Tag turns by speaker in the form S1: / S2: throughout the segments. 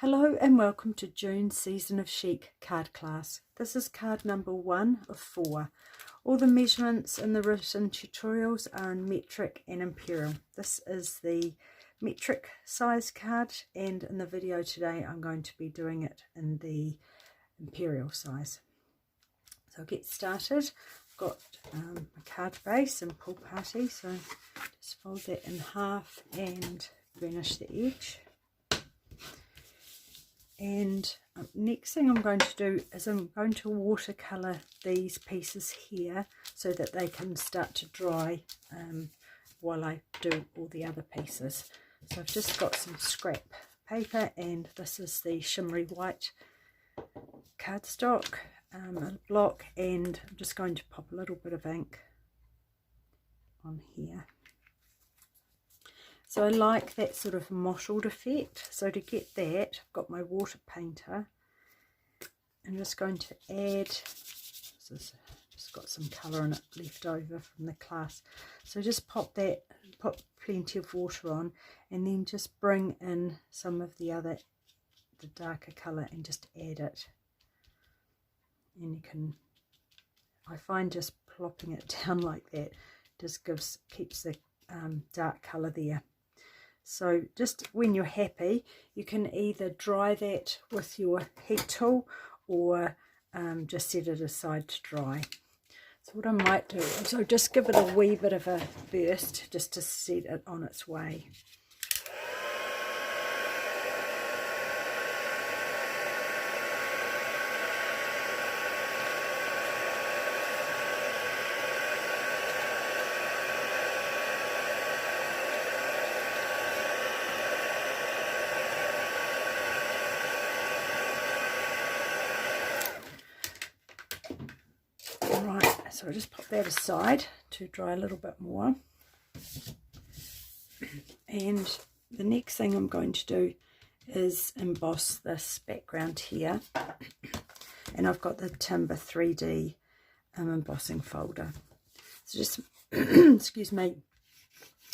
S1: Hello and welcome to June's Season of Chic card class. This is card number 1 of 4. All the measurements in the written tutorials are in metric and imperial. This is the metric size card, and in the video today I'm going to be doing it in the imperial size. So I'll get started. I've got a card base and pull party, so just fold that in half and burnish the edge. And next thing I'm going to do is I'm going to watercolour these pieces here so that they can start to dry while I do all the other pieces. So I've just got some scrap paper, and this is the shimmery white cardstock, a block, and I'm just going to pop a little bit of ink on here. So I like that sort of mottled effect. So to get that, I've got my water painter. I'm just going to add, just got some colour in it left over from the class. So just pop plenty of water on, and then just bring in some of the darker colour and just add it. And you can, I find just plopping it down like that just keeps the dark colour there. So just when you're happy, you can either dry that with your heat tool or just set it aside to dry. So what I might do is I'll just give it a wee bit of a burst just to set it on its way. So I'll just pop that aside to dry a little bit more. And the next thing I'm going to do is emboss this background here. And I've got the Timber 3D embossing folder. So just, excuse me,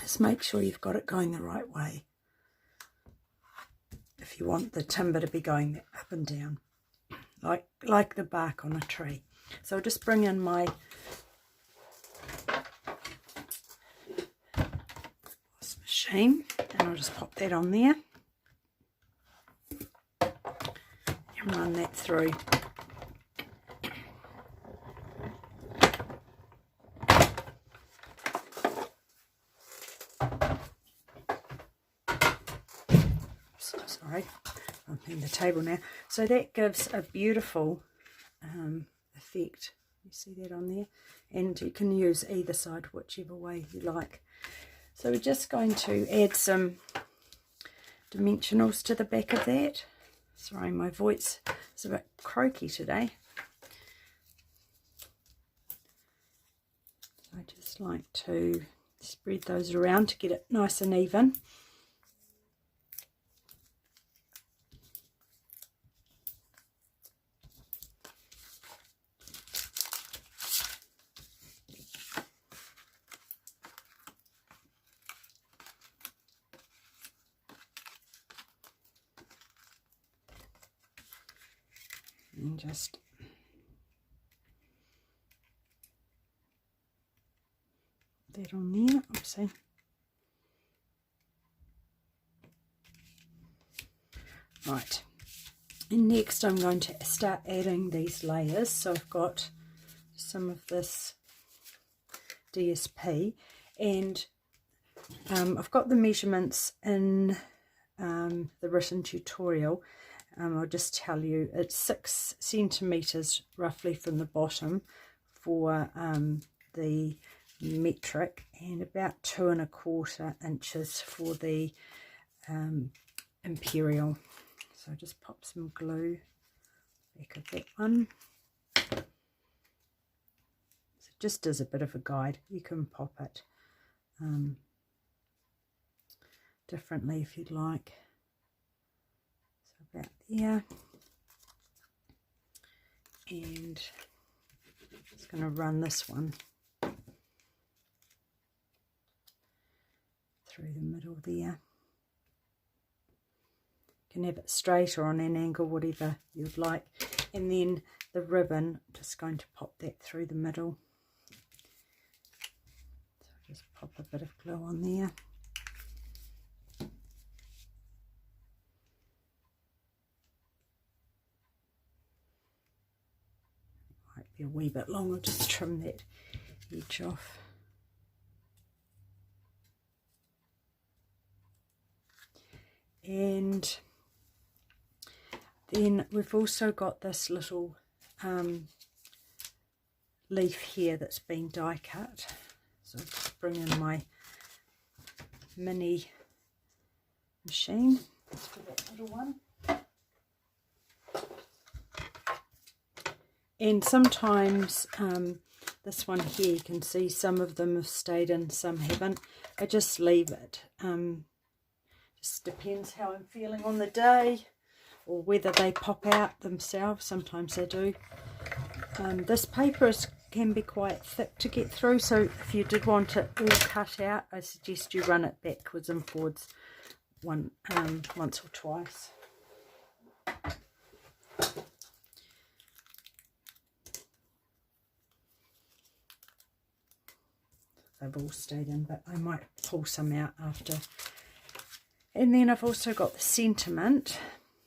S1: just make sure you've got it going the right way if you want the timber to be going up and down, like the bark on a tree. So I'll just bring in my machine, and I'll just pop that on there and run that through. Sorry, I'm on the table now. So that gives a beautiful effect. You see that on there, and you can use either side whichever way you like. So we're just going to add some dimensionals to the back of that. Sorry, my voice is a bit croaky today. I just like to spread those around to get it nice and even. And just that on there, oopsie. Right, and next I'm going to start adding these layers. So I've got some of this DSP, and I've got the measurements in the written tutorial. I'll just tell you it's 6 centimeters roughly from the bottom for the metric, and about 2 1/4 inches for the imperial. So just pop some glue back of that one. So just as a bit of a guide, you can pop it differently if you'd like. About there, and just going to run this one through the middle there. You can have it straight or on an angle, whatever you'd like. And then the ribbon, I'm just going to pop that through the middle. So just pop a bit of glue on there. Might be a wee bit long, I'll just trim that edge off. And then we've also got this little leaf here that's been die cut. So I'll just bring in my mini machine for that little one. And sometimes this one here, you can see some of them have stayed in, some haven't. I just leave it. Just depends how I'm feeling on the day, or whether they pop out themselves. Sometimes they do. This paper can be quite thick to get through, so if you did want it all cut out, I suggest you run it backwards and forwards once or twice. They've all stayed in, but I might pull some out after. And then I've also got the sentiment,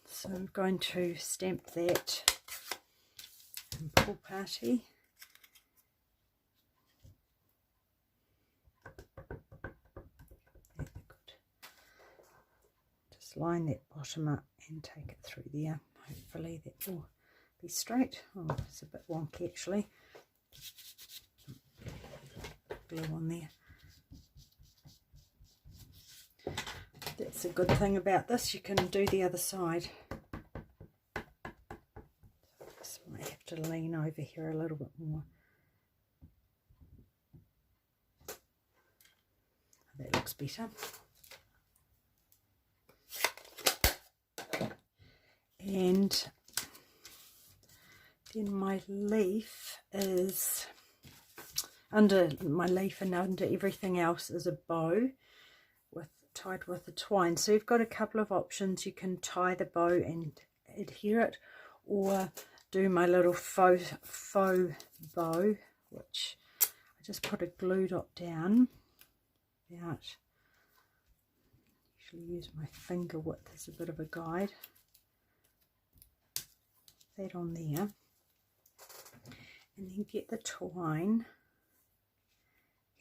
S1: so I'm going to stamp that in Pool Party. Good. Just line that bottom up and take it through there. Hopefully that will be straight. Oh, it's a bit wonky actually. Glue on there. That's a good thing about this, you can do the other side. Just might have to lean over here a little bit more. That looks better. And then my leaf is under my leaf, and under everything else is a bow tied with a twine. So you've got a couple of options. You can tie the bow and adhere it, or do my little faux bow, which I just put a glue dot down about, usually use my finger width as a bit of a guide. That on there, and then get the twine.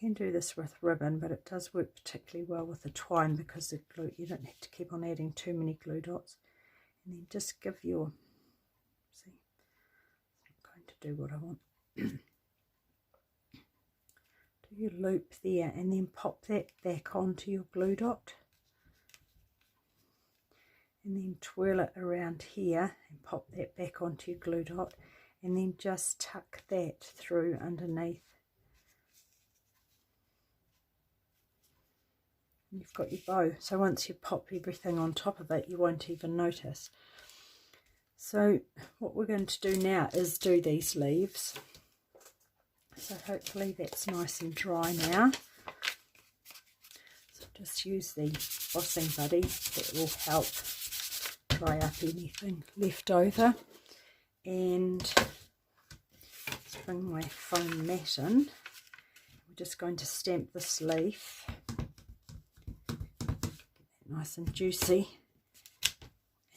S1: You can do this with ribbon, but it does work particularly well with the twine because the glue, you don't have to keep on adding too many glue dots. And then just give your, see, I'm going to do what I want. Do your loop there, and then pop that back onto your glue dot. And then twirl it around here and pop that back onto your glue dot, and then just tuck that through underneath. You've got your bow. So once you pop everything on top of it, you won't even notice. So what we're going to do now is do these leaves. So hopefully that's nice and dry now. So just use the bossing buddy, that will help dry up anything left over. And let's bring my foam mat in. We're just going to stamp this leaf. Nice and juicy,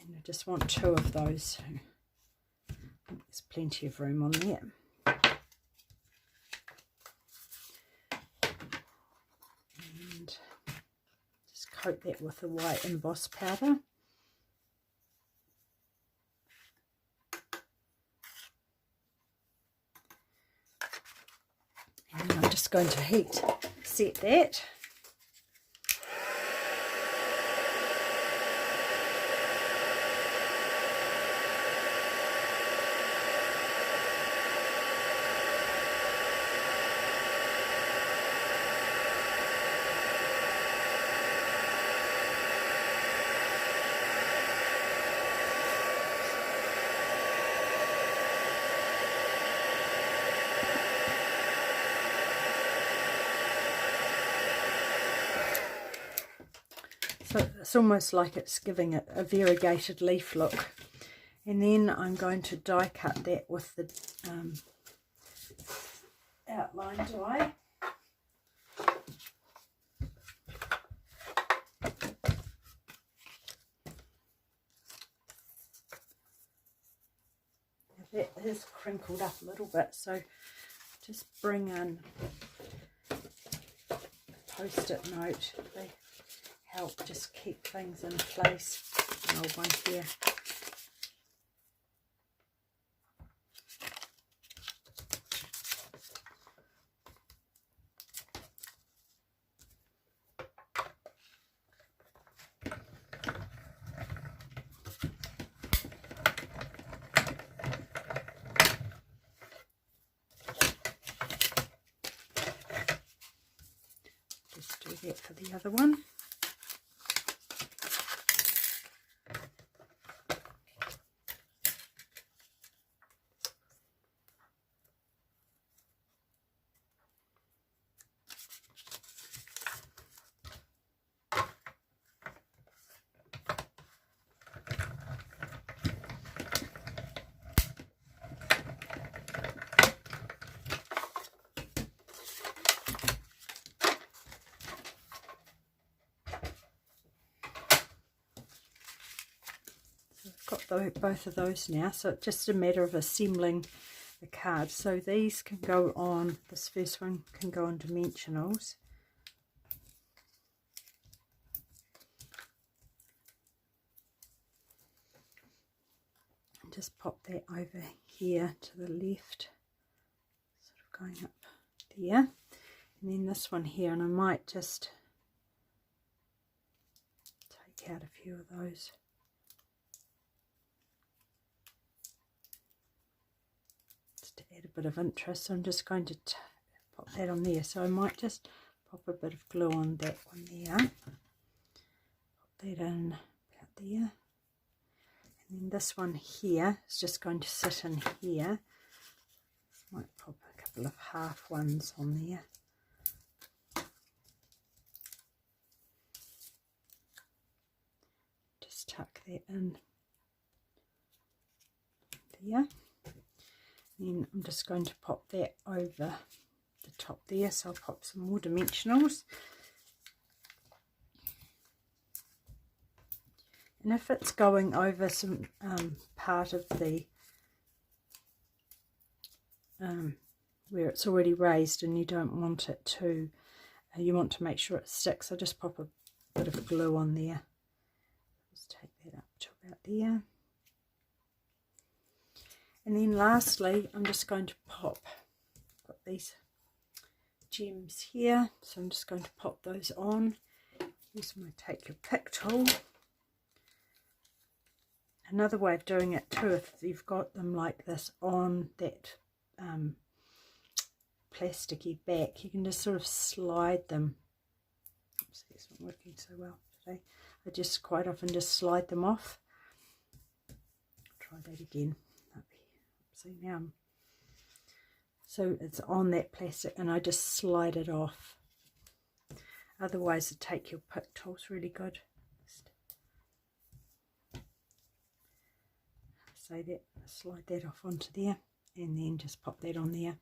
S1: and I just want 2 of those, so there's plenty of room on there. And just coat that with the white emboss powder. And I'm just going to heat set that. So it's almost like it's giving it a variegated leaf look. And then I'm going to die cut that with the outline die. That is crinkled up a little bit, so just bring in a post-it note. They help just keep things in place. An old one here. Do that for the other one. Got both of those now, so it's just a matter of assembling the card. So these can go on, this first one can go on dimensionals. And just pop that over here to the left, sort of going up there. And then this one here, and I might just take out a few of those. To add a bit of interest, so I'm just going to pop that on there. So I might just pop a bit of glue on that one there, pop that in about there, and then this one here is just going to sit in here. Might pop a couple of half ones on there. Just tuck that in there. Then I'm just going to pop that over the top there, so I'll pop some more dimensionals. And if it's going over some part of the where it's already raised and you don't want it to, you want to make sure it sticks, so just pop a bit of glue on there. Just take that up to about there. And then lastly, I'm just going to pop, got these gems here, so I'm just going to pop those on. Use my take your pick tool. Another way of doing it too, if you've got them like this on that plasticky back, you can just sort of slide them. Oops, it's not working so well today. I just quite often just slide them off. Try that again. See now, so it's on that plastic and I just slide it off. Otherwise the take your pick tool is really good. Just say that, slide that off onto there and then just pop that on there.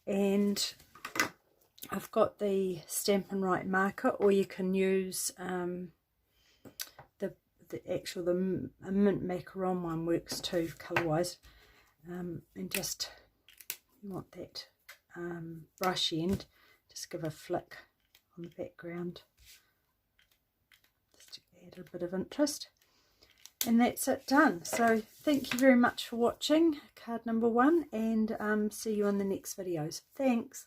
S1: And I've got the Stampin' Up marker, or you can use the mint macaron one works too colour wise. And just, you want that brush end, just give a flick on the background just to add a bit of interest, and that's it done. So thank you very much for watching card number 1, and see you in the next videos. Thanks.